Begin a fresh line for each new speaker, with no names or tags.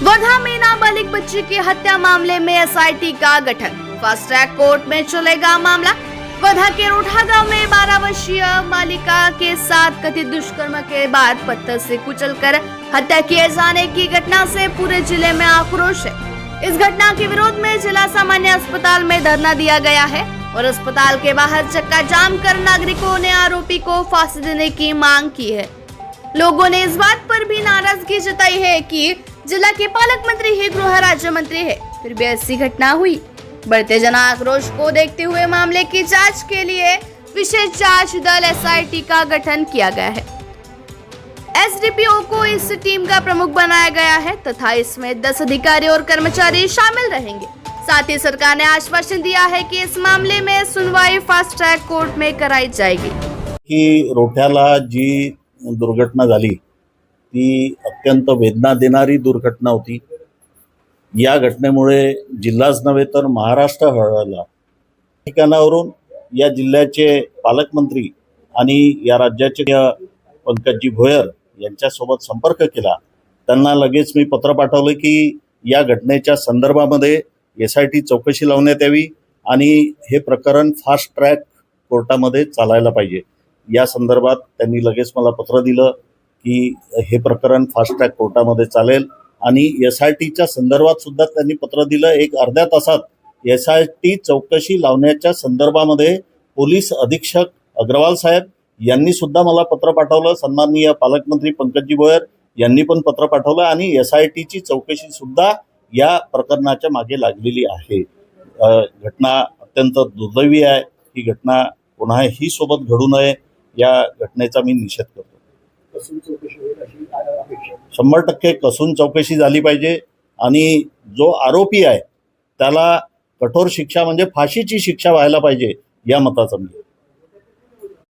गोधा में नाबालिग बच्ची की हत्या मामले में एसआईटी का गठन, फास्ट ट्रैक कोर्ट में चलेगा मामला। गोधा के रोठा गांव में 12 वर्षीय बालिका के साथ कथित दुष्कर्म के बाद पत्थर से कुचलकर हत्या किए जाने की घटना से पूरे जिले में आक्रोश है। इस घटना के विरोध में जिला सामान्य अस्पताल में धरना दिया गया है और अस्पताल के बाहर चक्का जाम कर नागरिकों ने आरोपी को फांसी देने की मांग की है। लोगों ने इस बात पर भी नाराजगी जताई है कि जिला के पालक मंत्री ही गृह राज्य मंत्री है, फिर भी ऐसी घटना हुई। बढ़ते जन आक्रोश को देखते हुए मामले की जांच के लिए विशेष जांच दल एसआईटी का गठन किया गया है। एसडीपीओ को इस टीम का प्रमुख बनाया गया है तथा इसमें 10 अधिकारी और कर्मचारी शामिल रहेंगे। साथ ही सरकार ने आश्वासन दिया है कि इस मामले में सुनवाई फास्ट ट्रैक कोर्ट में कराई जाएगी।
की रोठ्याला जी दुर्घटना झाली ती अत्यंत वेदना देणारी दुर्घटना होती। या घटनेमुळे जिल्हाच नव्हे तर महाराष्ट्र हळहळला। ठिकाणावरून या जिल्ह्याचे पालकमंत्री आणि या राज्याचे पंकजी भोयर यांच्यासोबत संपर्क केला। त्यांना लगेच मी पत्र पाठवले की या घटनेच्या संदर्भामध्ये एसआयटी चौकशी लावण्यात यावी आणि हे प्रकरण फास्ट ट्रॅक कोर्टामध्ये चालायला पाहिजे। या संदर्भात त्यांनी लगेच मला पत्र दिलं की हे प्रकरण फास्ट ट्रॅक कोर्टामध्ये चालेल आणि एसआयटीच्या संदर्भात सुद्धा त्यांनी पत्र दिलं। एक अर्ध्या तासात एसआयटी चौकशी लावण्याच्या संदर्भामध्ये पोलीस अधीक्षक अग्रवाल साहेब यांनी सुद्धा मला पत्र पाठवलं। सन्माननीय पालकमंत्री पंकजी भोयर यांनी पण पत्र पाठवलं आणि एसआयटीची चौकशी सुद्धा या प्रकरणाच्या मागे लागलेली आहे। घटना अत्यंत दुर्दैवी आहे। ही घटना कोणाही सोबत घडू नये या घटनेचा मी निषेध करतो। 100% कसून चौकशी झाली पाहिजे आणि जो आरोपी आहे त्याला कठोर शिक्षा म्हणजे फाशीची शिक्षा व्हायला पाहिजे या मताचा मी